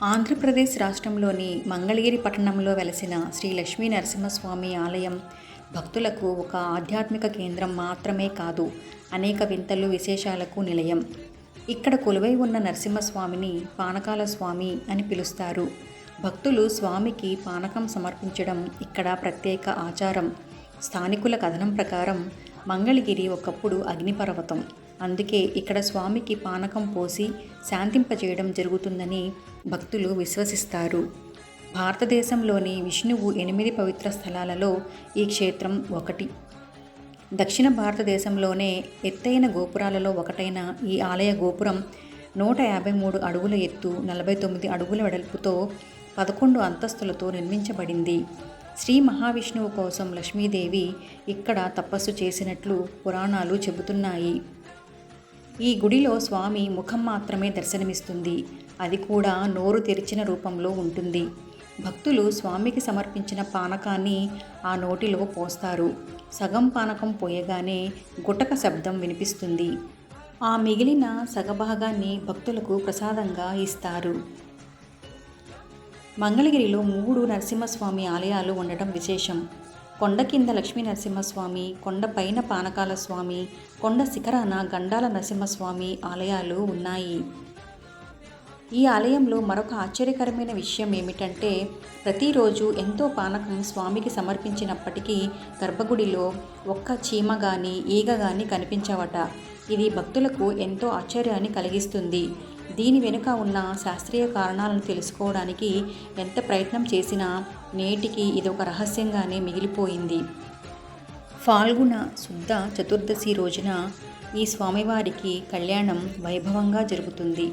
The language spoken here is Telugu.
ఆంధ్రప్రదేశ్ రాష్ట్రంలోని మంగళగిరి పట్టణంలో వెలసిన శ్రీ లక్ష్మీ నరసింహస్వామి ఆలయం భక్తులకు ఒక ఆధ్యాత్మిక కేంద్రం మాత్రమే కాదు, అనేక వింతలు విశేషాలకు నిలయం. ఇక్కడ కొలువై ఉన్న నరసింహస్వామిని పానకాల స్వామి అని పిలుస్తారు. భక్తులు స్వామికి పానకం సమర్పించడం ఇక్కడ ప్రత్యేక ఆచారం. స్థానికుల కథనం ప్రకారం మంగళగిరి ఒకప్పుడు అగ్నిపర్వతం. అందుకే ఇక్కడ స్వామికి పానకం పోసి శాంతింపజేయడం జరుగుతుందని భక్తులు విశ్వసిస్తారు. భారతదేశంలోని విష్ణువు 8 పవిత్ర స్థలాలలో ఈ క్షేత్రం ఒకటి. దక్షిణ భారతదేశంలోనే ఎత్తైన గోపురాలలో ఒకటైన ఈ ఆలయ గోపురం 153 అడుగుల ఎత్తు, 49 అడుగుల వెడల్పుతో 11 అంతస్తులతో నిర్మించబడింది. శ్రీ మహావిష్ణువు కోసం లక్ష్మీదేవి ఇక్కడ తపస్సు చేసినట్లు పురాణాలు చెబుతున్నాయి. ఈ గుడిలో స్వామి ముఖం మాత్రమే దర్శనమిస్తుంది. అది కూడా నోరు తెరిచిన రూపంలో ఉంటుంది. భక్తులు స్వామికి సమర్పించిన పానకాన్ని ఆ నోటిలో పోస్తారు. సగం పానకం పోయగానే గుటక శబ్దం వినిపిస్తుంది. ఆ మిగిలిన సగభాగాన్ని భక్తులకు ప్రసాదంగా ఇస్తారు. మంగళగిరిలో 3 నరసింహస్వామి ఆలయాలు ఉండటం విశేషం. కొండ కింద లక్ష్మీ నరసింహస్వామి, కొండ పైన పానకాల స్వామి, కొండ శిఖరాన గండాల నరసింహస్వామి ఆలయాలు ఉన్నాయి. ఈ ఆలయంలో మరొక ఆశ్చర్యకరమైన విషయం ఏమిటంటే, ప్రతిరోజు ఎంతో పానకం స్వామికి సమర్పించినప్పటికీ గర్భగుడిలో ఒక్క చీమ కానీ ఈగ కానీ కనిపించవట. ఇది భక్తులకు ఎంతో ఆశ్చర్యాన్ని కలిగిస్తుంది. దీని వెనుక ఉన్న శాస్త్రీయ కారణాలను తెలుసుకోవడానికి ఎంత ప్రయత్నం చేసినా నేటికి ఇదొక రహస్యంగానే మిగిలిపోయింది. ఫాల్గుణ శుద్ధ చతుర్దశి రోజున ఈ స్వామివారికి కళ్యాణం వైభవంగా జరుగుతుంది.